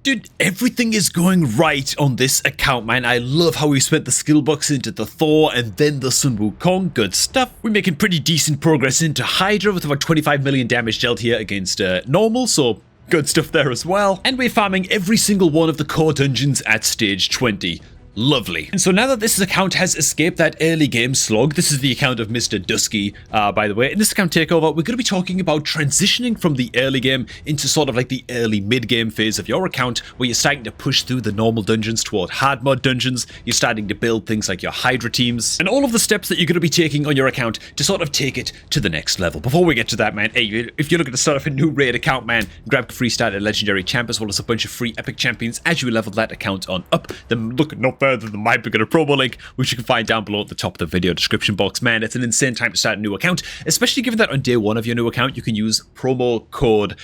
Dude, everything is going right on this account, man. I love how we spent the skill box into the Thor and then the Sun Wukong. Good stuff. We're making pretty decent progress into Hydra with about 25 million damage dealt here against normal, so good stuff there as well. And we're farming every single one of the core dungeons at stage 20. Lovely. And so now that this account has escaped that early game slog, this is the account of Mr. Dusky, by the way. In this account takeover, we're going to be talking about transitioning from the early game into sort of like the early mid-game phase of your account, where you're starting to push through the normal dungeons toward hard mode dungeons. You're starting to build things like your Hydra teams, and all of the steps that you're going to be taking on your account to sort of take it to the next level. Before we get to that, man, hey, if you're looking to start off a new raid account, man, grab a free start at Legendary Champ, as well as a bunch of free epic champions as you level that account on up. Then look no further than my beginner promo link, which you can find down below at the top of the video description box. Man, it's an insane time to start a new account, especially given that on day one of your new account, you can use promo code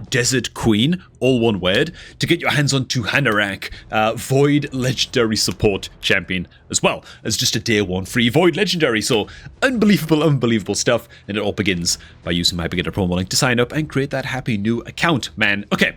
Desert Queen, all one word, to get your hands on to Hanorach, Void Legendary Support Champion, as well as just a day one free Void Legendary. So unbelievable stuff, and it all begins by using my beginner promo link to sign up and create that happy new account, man. Okay.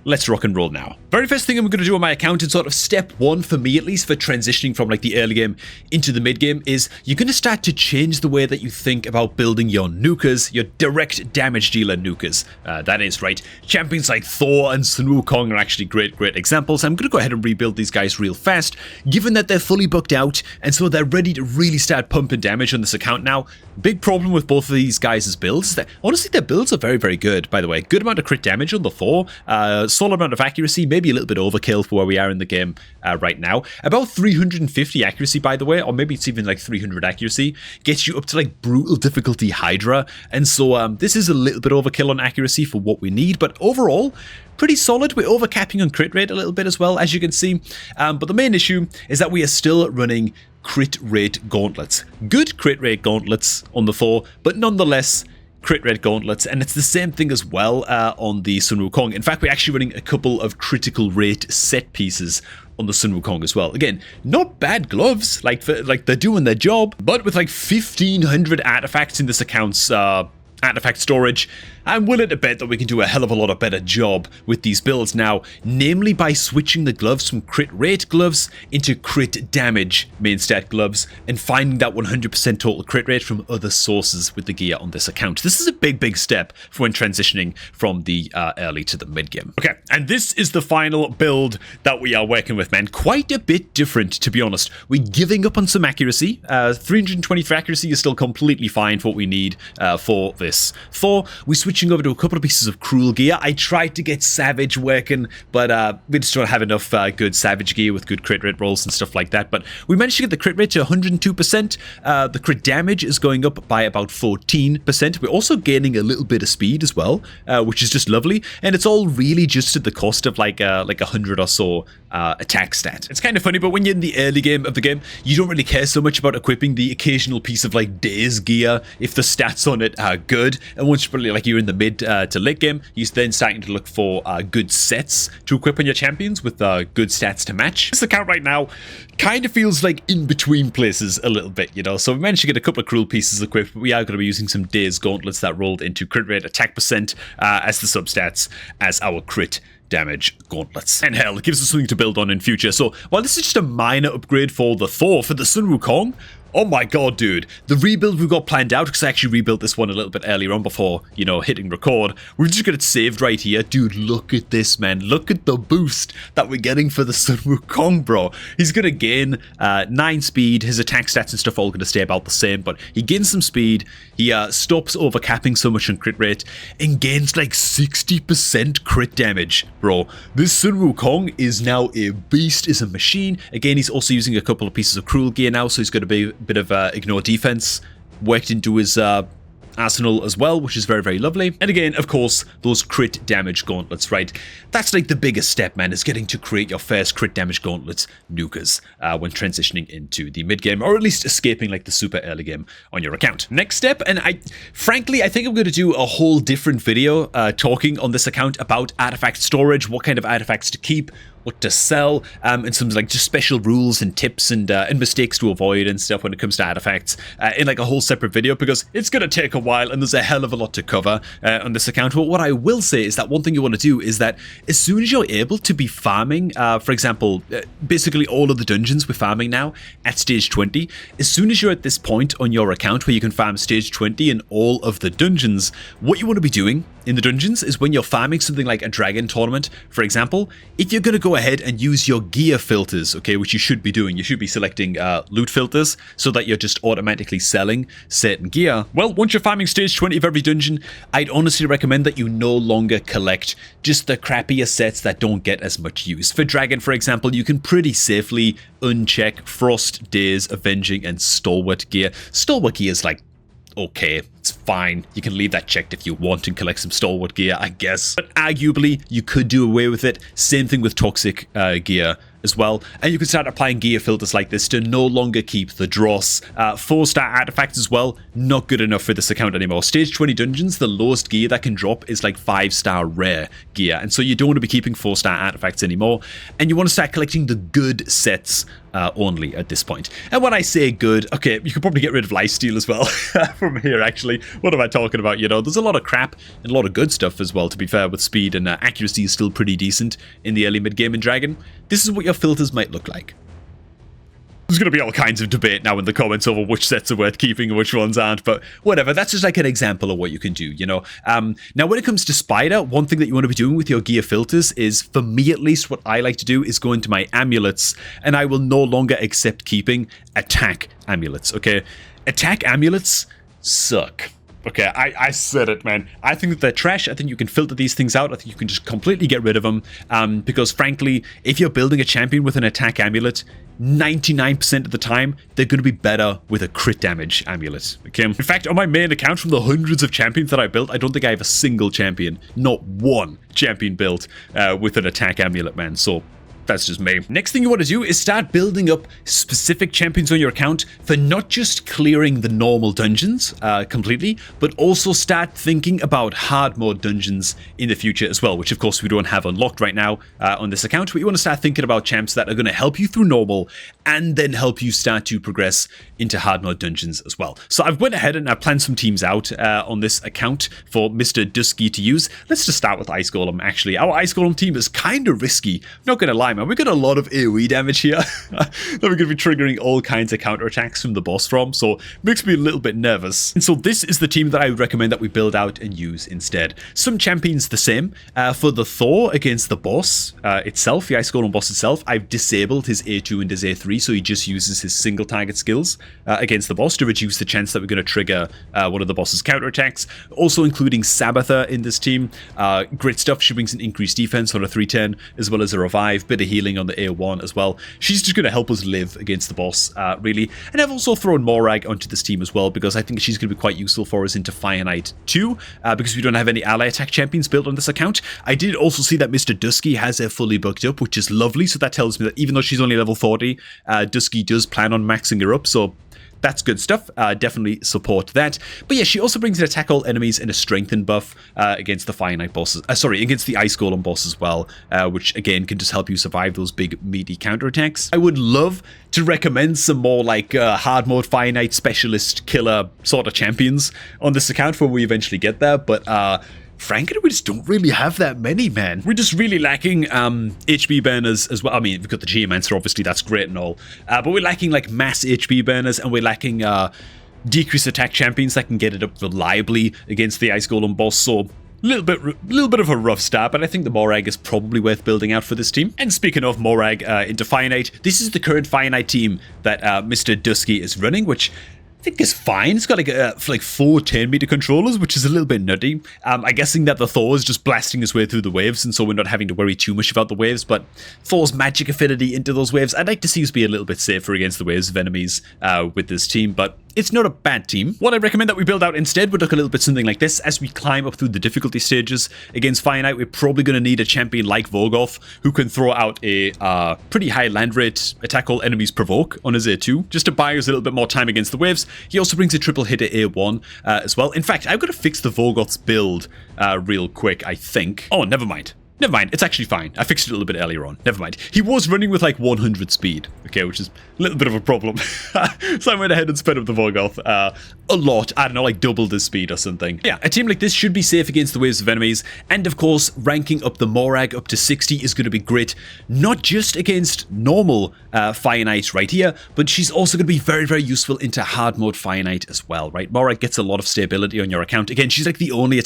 Let's rock and roll now. Very first thing I'm going to do on my account, and sort of step one for me at least for transitioning from like the early game into the mid game, is you're going to start to change the way that you think about building your nukers, your direct damage dealer nukers. That is right. Champions like Thor and Sun Wukong are actually great examples. I'm going to go ahead and rebuild these guys real fast, given that they're fully booked out, and so they're ready to really start pumping damage on this account now. Big problem with both of these guys' builds is that honestly their builds are very good, by the way. Good amount of crit damage on the Thor, solid amount of accuracy, maybe a little bit overkill for where we are in the game right now. About 350 accuracy, by the way, or maybe it's even like 300 accuracy, gets you up to like brutal difficulty Hydra, and so this is a little bit overkill on accuracy for what we need, but overall, pretty solid. We're overcapping on crit rate a little bit as well, as you can see, but the main issue is that we are still running crit rate gauntlets. Good crit rate gauntlets on the Thor, but nonetheless, crit rate gauntlets, and it's the same thing as well on the Sun Wukong. In fact, we're actually running a couple of critical rate set pieces on the Sun Wukong as well. Again, not bad gloves, like they're doing their job, but with like 1,500 artifacts in this account's artifact storage, I'm willing to bet that we can do a hell of a lot of better job with these builds now, namely by switching the gloves from crit rate gloves into crit damage main stat gloves, and finding that 100% total crit rate from other sources with the gear on this account. This is a big step for when transitioning from the early to the mid game. Okay, and this is the final build that we are working with, man. Quite a bit different, to be honest. We're giving up on some accuracy. 320 for accuracy is still completely fine for what we need for this Thor. We're switching over to a couple of pieces of cruel gear. I tried to get Savage working, but we just don't have enough good Savage gear with good crit rate rolls and stuff like that. But we managed to get the crit rate to 102%. The crit damage is going up by about 14%. We're also gaining a little bit of speed as well, which is just lovely. And it's all really just at the cost of like 100 or so attack stat. It's kind of funny, but when you're in the early game of the game, you don't really care so much about equipping the occasional piece of like Days gear if the stats on it are good. And once you're in the mid to late game, you're then starting to look for good sets to equip on your champions with good stats to match. This account right now kind of feels like in between places a little bit, you know. So we managed to get a couple of cruel pieces equipped, but we are going to be using some Days gauntlets that rolled into crit rate, attack percent as the substats as our crit damage gauntlets. And hell, it gives us something to build on in future. So while this is just a minor upgrade for the Thor, for the Sun Wukong, oh my god, dude. The rebuild we've got planned out, because I actually rebuilt this one a little bit earlier on before, you know, hitting record. We're just got it saved right here. Dude, look at this, man. Look at the boost that we're getting for the Sun Wukong, bro. He's going to gain 9 speed. His attack stats and stuff are all going to stay about the same, but he gains some speed. He stops overcapping so much on crit rate and gains like 60% crit damage, bro. This Sun Wukong is now a beast, is a machine. Again, he's also using a couple of pieces of cruel gear now, so he's going to be bit of ignore defense worked into his arsenal as well, which is very lovely. And again, of course, those crit damage gauntlets, right? That's like the biggest step, man, is getting to create your first crit damage gauntlets nukers when transitioning into the mid game, or at least escaping like the super early game on your account. Next step, and frankly, I think I'm going to do a whole different video talking on this account about artifact storage, what kind of artifacts to keep, what to sell, and some like just special rules and tips and mistakes to avoid and stuff when it comes to artifacts in like a whole separate video, because it's going to take a while and there's a hell of a lot to cover on this account. But what I will say is that one thing you want to do is that as soon as you're able to be farming, for example, basically all of the dungeons we're farming now at stage 20, as soon as you're at this point on your account where you can farm stage 20 in all of the dungeons, what you want to be doing in the dungeons is when you're farming something like a dragon tournament, for example, if you're going to go ahead and use your gear filters, okay, which you should be doing, you should be selecting loot filters so that you're just automatically selling certain gear. Well, once you're farming stage 20 of every dungeon, I'd honestly recommend that you no longer collect just the crappier sets that don't get as much use. For dragon, for example, you can pretty safely uncheck Frost, Days, Avenging, and Stalwart gear. Stalwart gear is like, okay, it's fine. You can leave that checked if you want and collect some Stalwart gear, I guess. But arguably, you could do away with it. Same thing with Toxic gear as well. And you can start applying gear filters like this to no longer keep the dross. 4-star artifacts as well, not good enough for this account anymore. Stage 20 dungeons, the lowest gear that can drop is like 5-star rare gear. And so you don't want to be keeping 4-star artifacts anymore. And you want to start collecting the good sets only at this point. And when I say good, okay, you could probably get rid of lifesteal as well from here, actually. What am I talking about? You know, there's a lot of crap and a lot of good stuff as well, to be fair, with speed, and accuracy is still pretty decent in the early mid-game in Dragon. This is what your filters might look like. There's going to be all kinds of debate now in the comments over which sets are worth keeping and which ones aren't, but whatever, that's just like an example of what you can do, you know. Now, when it comes to Spider, one thing that you want to be doing with your gear filters is, for me at least, what I like to do is go into my amulets, and I will no longer accept keeping attack amulets, okay? Attack amulets suck. Okay, I said it, man. I think that they're trash. I think you can filter these things out. I think you can just completely get rid of them. Because frankly, if you're building a champion with an attack amulet, 99% of the time, they're going to be better with a crit damage amulet. Okay. In fact, on my main account, from the hundreds of champions that I built, I don't think I have a single champion, not one champion built with an attack amulet, man. So that's just me. Next thing you want to do is start building up specific champions on your account for not just clearing the normal dungeons completely, but also start thinking about hard mode dungeons in the future as well, which of course we don't have unlocked right now on this account, but you want to start thinking about champs that are going to help you through normal and then help you start to progress into hard mode dungeons as well. So I've went ahead and I planned some teams out on this account for Mr. Dusky to use. Let's just start with Ice Golem, actually. Our Ice Golem team is kind of risky, not going to lie, man. We got a lot of AoE damage here that we're going to be triggering all kinds of counterattacks from the boss from, so it makes me a little bit nervous. And so this is the team that I would recommend that we build out and use instead. Some champions the same. For the Thor against the boss itself, the Ice Golem boss itself, I've disabled his A2 and his A3, so he just uses his single target skills against the boss to reduce the chance that we're going to trigger one of the boss's counterattacks. Also including Sabbather in this team. Great stuff. She brings an increased defense on a 310, as well as a revive, bit of healing on the A1 as well. She's just going to help us live against the boss, really. And I've also thrown Morag onto this team as well, because I think she's going to be quite useful for us into Fire Knight 2, because we don't have any ally attack champions built on this account. I did also see that Mr. Dusky has her fully booked up, which is lovely, so that tells me that even though she's only level 40, Dusky does plan on maxing her up, so that's good stuff. Definitely support that. But yeah, she also brings an attack all enemies and a strengthen buff against the Fire Knight bosses. Against the Ice Golem boss as well, which again can just help you survive those big meaty counterattacks. I would love to recommend some more like hard mode Fire Knight specialist killer sort of champions on this account when we eventually get there, but frankly, we just don't really have that many, man. We're just really lacking HP burners as well. I mean, we've got the Geomancer, obviously, that's great and all. But we're lacking, like, mass HP burners, and we're lacking decreased attack champions that can get it up reliably against the Ice Golem boss, so little bit of a rough start, but I think the Morag is probably worth building out for this team. And speaking of Morag into Fire Knight, this is the current Fire Knight team that Mr. Dusky is running, which I think it's fine. It's got like 4 10-meter controllers, which is a little bit nutty. I'm guessing that the Thor is just blasting his way through the waves, and so we're not having to worry too much about the waves, but Thor's magic affinity into those waves, I'd like to see us be a little bit safer against the waves of enemies with this team, but it's not a bad team. What I recommend that we build out instead would look a little bit something like this. As we climb up through the difficulty stages against Fire Knight, we're probably going to need a champion like Vorgoth, who can throw out a pretty high land rate, attack all enemies provoke on his A2, just to buy us a little bit more time against the waves. He also brings a triple hit at A1 as well. In fact, I've got to fix the Vorgoth's build real quick, I think. Oh, never mind. Never mind, it's actually fine. I fixed it a little bit earlier on. Never mind. He was running with like 100 speed, okay, which is a little bit of a problem. So I went ahead and sped up the Vorgoth a lot. I don't know, like doubled his speed or something. Yeah, a team like this should be safe against the waves of enemies. And of course, ranking up the Morag up to 60 is going to be great, not just against normal Fire Knight right here, but she's also going to be very, very useful into hard mode Fire Knight as well, right? Morag gets a lot of stability on your account. Again, she's like the only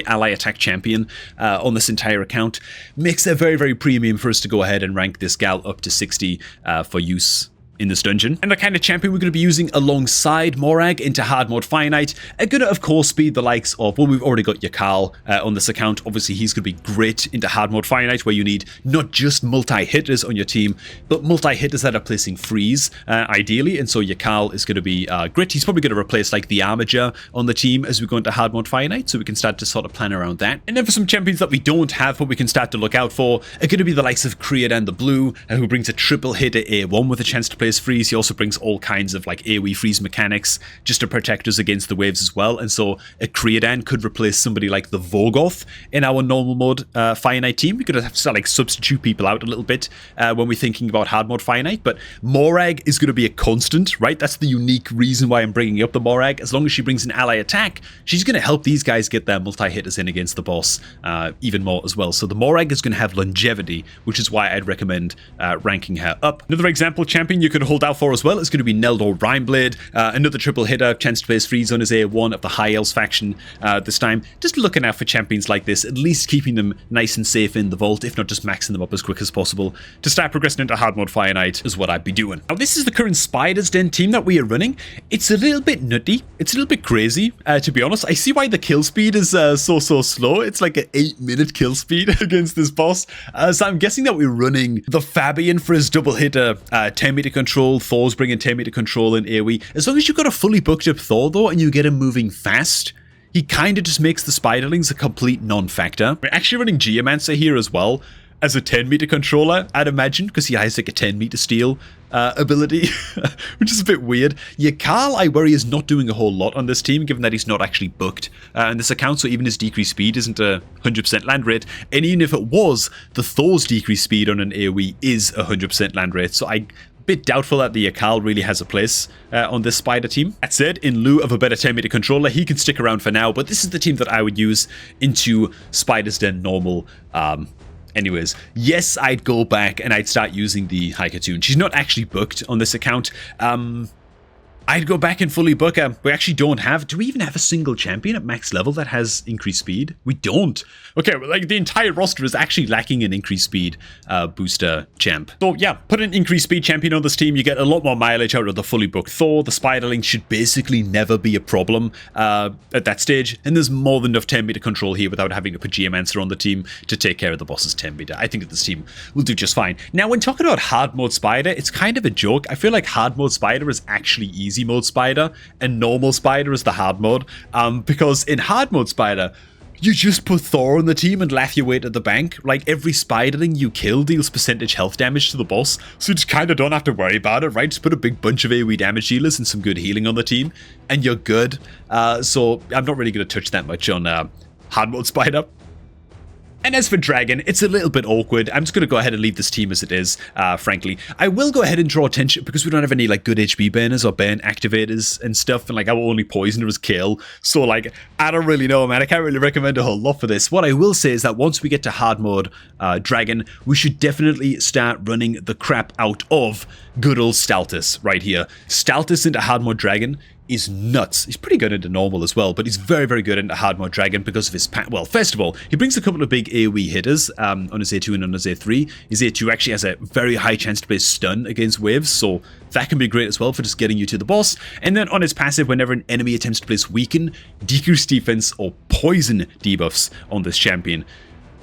ally attack champion on this entire account. Makes it very, very premium for us to go ahead and rank this gal up to 60 for use in this dungeon. And the kind of champion we're going to be using alongside Morag into hard mode Fire Knight are going to, of course, be the likes of, well, we've already got Yakal on this account. Obviously, he's going to be great into hard mode Fire Knight, where you need not just multi-hitters on your team, but multi-hitters that are placing freeze, ideally. And so Yakal is going to be great. He's probably going to replace like the Armiger on the team as we go into hard mode Fire Knight, so we can start to sort of plan around that. And then for some champions that we don't have, but we can start to look out for, are going to be the likes of Creodan the Blue, who brings a triple hit at A1 with a chance to place freeze. He also brings all kinds of like AoE freeze mechanics just to protect us against the waves as well. And so a Creodan could replace somebody like the Vorgoth in our normal mode Fire Knight team. We could have to like substitute people out a little bit when we're thinking about hard mode Fire Knight. But Morag is going to be a constant, right? That's the unique reason why I'm bringing up the Morag. As long as she brings an ally attack, she's going to help these guys get their multi-hitters in against the boss even more as well. So the Morag is going to have longevity, which is why I'd recommend ranking her up. Another example champion you could hold out for as well is going to be Neldor Rhineblade, another triple hitter, chance to place freeze on his A1 of the High Elves faction this time. Just looking out for champions like this, at least keeping them nice and safe in the vault, if not just maxing them up as quick as possible. To start progressing into hard mode Fire Knight is what I'd be doing. Now this is the current Spider's Den team that we are running. It's a little bit nutty, it's a little bit crazy, to be honest. I see why the kill speed is so slow. It's like an 8-minute kill speed against this boss. So I'm guessing that we're running the Fabian for his double hitter, 10 meter control, Thor's bringing 10 meter control in AoE. As long as you've got a fully booked up Thor though, and you get him moving fast, he kind of just makes the Spiderlings a complete non-factor. We're actually running Geomancer here as well, as a 10 meter controller, I'd imagine, because he has like a 10 meter steal ability, which is a bit weird. Yakal, I worry, is not doing a whole lot on this team, given that he's not actually booked in this account, so even his decreased speed isn't a 100% land rate, and even if it was, the Thor's decreased speed on an AoE is a 100% land rate, so I bit doubtful that the Yakal really has a place on this Spider team. That said, in lieu of a better 10 meter controller, he can stick around for now, but this is the team that I would use into Spider's Den normal. Anyways, yes, I'd go back and I'd start using the Haikatoon. She's not actually booked on this account. I'd go back and fully book her. We actually don't have... Do we even have a single champion at max level that has increased speed? We don't. Okay, well, like the entire roster is actually lacking an increased speed booster champ. So yeah, put an increased speed champion on this team. You get a lot more mileage out of the fully booked Thor. The Spiderling should basically never be a problem at that stage. And there's more than enough 10 meter control here without having to put Geomancer on the team to take care of the boss's 10 meter. I think that this team will do just fine. Now, when talking about hard mode Spider, it's kind of a joke. I feel like hard mode Spider is actually easy mode Spider and normal Spider is the hard mode, because in hard mode Spider you just put Thor on the team and laugh your way to the bank. Like every Spiderling you kill deals percentage health damage to the boss, so you just kind of don't have to worry about it, right? Just put a big bunch of AoE damage dealers and some good healing on the team and you're good. So I'm not really going to touch that much on hard mode Spider. And as for Dragon, it's a little bit awkward. I'm just going to go ahead and leave this team as it is, frankly. I will go ahead and draw attention, because we don't have any like good HP burners or burn activators and stuff, and like our only poisoner is kill. So like, I don't really know, man. I can't really recommend a whole lot for this. What I will say is that once we get to hard mode Dragon, we should definitely start running the crap out of good old Staltus right here. Staltus into hard mode Dragon is nuts. He's pretty good into normal as well, but he's very, very good into hard mode Dragon because of his well, first of all, he brings a couple of big AoE hitters on his A2 and on his A3. His A2 actually has a very high chance to place stun against waves, so that can be great as well for just getting you to the boss. And then on his passive, whenever an enemy attempts to place weaken, decrease defense, or poison debuffs on this champion,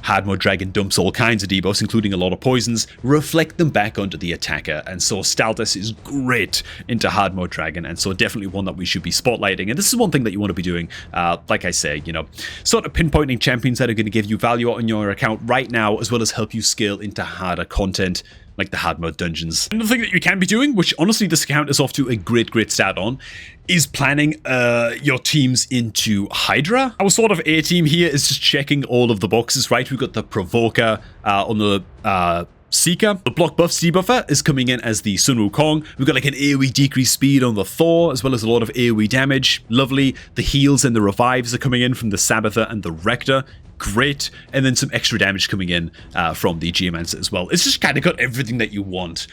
hard mode Dragon dumps all kinds of debuffs, including a lot of poisons, reflect them back onto the attacker, and so Staltus is great into hard mode Dragon, and so definitely one that we should be spotlighting. And this is one thing that you want to be doing, like I say, you know, sort of pinpointing champions that are going to give you value on your account right now, as well as help you scale into harder content like the hard mode dungeons. Another thing that you can be doing, which honestly this account is off to a great start on, is planning your teams into Hydra. Our sort of A team here is just checking all of the boxes, right? We've got the Provoker on the Seeker. The block buffs debuffer is coming in as the Sun Wukong. We've got like an AoE decrease speed on the Thor, as well as a lot of AoE damage. Lovely. The heals and the revives are coming in from the Sabbather and the Rector. Great. And then some extra damage coming in from the Geomancer as well. It's just kind of got everything that you want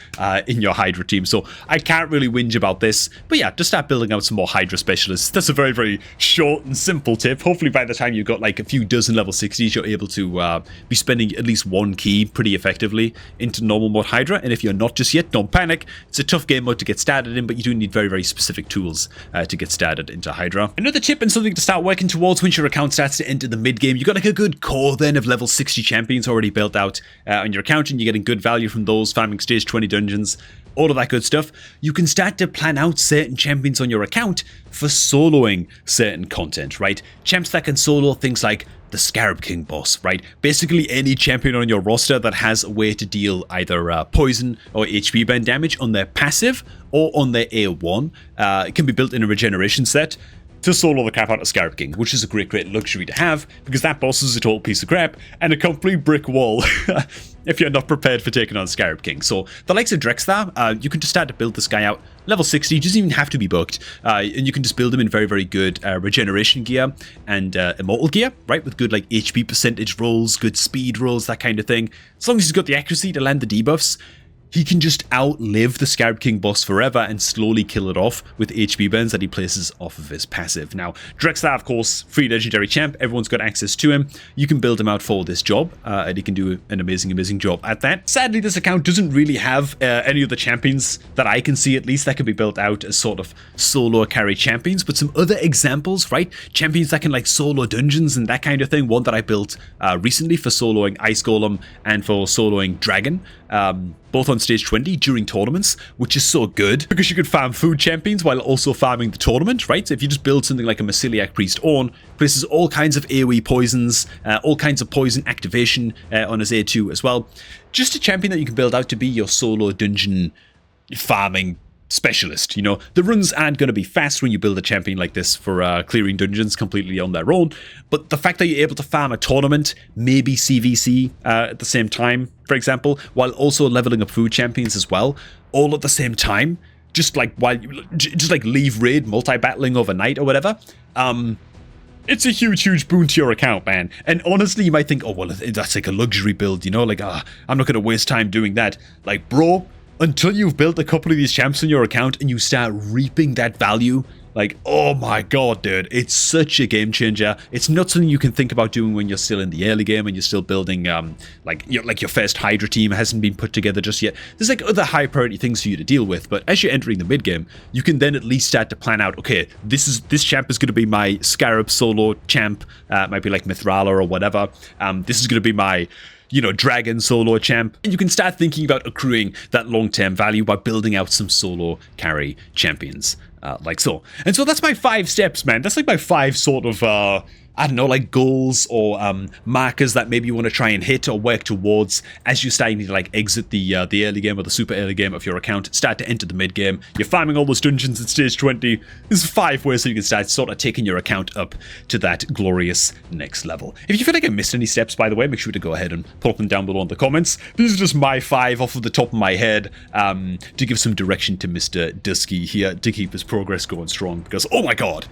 in your Hydra team. So I can't really whinge about this. But yeah, just start building out some more Hydra specialists. That's a very short and simple tip. Hopefully by the time you've got like a few dozen level 60s, you're able to be spending at least one key pretty effectively into normal mode Hydra. And if you're not just yet, don't panic. It's a tough game mode to get started in, but you do need very specific tools to get started into Hydra. Another tip and something to start working towards once your account starts to enter the mid game, you've got like a good core then of level 60 champions already built out on your account, and you're getting good value from those, farming stage 20 dungeons, all of that good stuff. You can start to plan out certain champions on your account for soloing certain content, right? Champs that can solo things like the Scarab King boss, right? Basically any champion on your roster that has a way to deal either poison or HP burn damage on their passive or on their A1 can be built in a regeneration set to solo the crap out of Scarab King, which is a great luxury to have, because that boss is a total piece of crap and a complete brick wall if you're not prepared for taking on Scarab King. So the likes of Drexthar, you can just start to build this guy out level 60, doesn't even have to be booked, and you can just build him in very good regeneration gear and immortal gear, right, with good like HP percentage rolls, good speed rolls, that kind of thing. As long as he's got the accuracy to land the debuffs, he can just outlive the Scarab King boss forever and slowly kill it off with HP burns that he places off of his passive. Now, Drexthar, of course, free legendary champ. Everyone's got access to him. You can build him out for this job, and he can do an amazing job at that. Sadly, this account doesn't really have any of the champions that I can see, at least, that can be built out as sort of solo carry champions, but some other examples, right? Champions that can like solo dungeons and that kind of thing. One that I built recently for soloing Ice Golem and for soloing Dragon. Both on stage 20 during tournaments, which is so good because you could farm food champions while also farming the tournament, right? So if you just build something like a Masiliac Priest Ornn, places all kinds of AoE poisons, all kinds of poison activation on his A2 as well. Just a champion that you can build out to be your solo dungeon farming specialist. You know, the runs aren't going to be fast when you build a champion like this for clearing dungeons completely on their own, but the fact that you're able to farm a tournament, maybe CVC at the same time, for example, while also leveling up food champions as well, all at the same time, just like leave raid multi-battling overnight or whatever, it's a huge boon to your account, man. And honestly, you might think, oh, well, that's like a luxury build, you know, like, I'm not going to waste time doing that. Like, bro, until you've built a couple of these champs on your account and you start reaping that value, like, oh my god, dude, it's such a game changer. It's not something you can think about doing when you're still in the early game and you're still building, like your first Hydra team hasn't been put together just yet. There's like other high priority things for you to deal with, but as you're entering the mid game, you can then at least start to plan out, okay, this champ is going to be my Scarab solo champ, might be like Mithrala or whatever. This is going to be my Dragon solo champ, and you can start thinking about accruing that long-term value by building out some solo carry champions, like so. And so that's my 5 steps, man. That's like my 5 sort of, I don't know, like goals or markers that maybe you want to try and hit or work towards as you're starting to like exit the early game or the super early game of your account, start to enter the mid game. You're farming all those dungeons at stage 20. There's 5 ways that you can start sort of taking your account up to that glorious next level. If you feel like I missed any steps, by the way, make sure to go ahead and pop them down below in the comments. These are just my 5 off of the top of my head to give some direction to Mr. Dusky here to keep his progress going strong, because oh my god,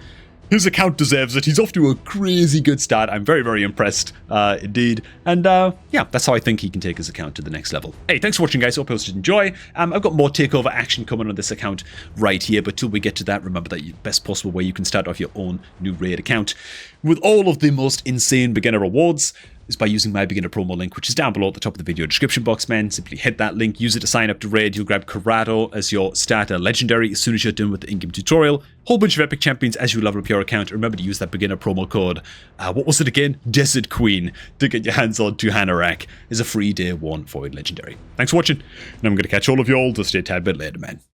his account deserves it. He's off to a crazy good start. I'm very impressed indeed. And yeah, that's how I think he can take his account to the next level. Hey, thanks for watching, guys. Hope you did enjoy. I've got more takeover action coming on this account right here, but till we get to that, remember that the best possible way you can start off your own new raid account with all of the most insane beginner rewards is by using my beginner promo link, which is down below at the top of the video description box, man. Simply hit that link, use it to sign up to raid. You'll grab Corrado as your starter legendary as soon as you're done with the in-game tutorial. Whole bunch of epic champions as you level up your account. Remember to use that beginner promo code, what was it again? Desert Queen, to get your hands on to Hanorach as a free day 1 Void legendary. Thanks for watching, and I'm going to catch all of you all just a tad bit later, man.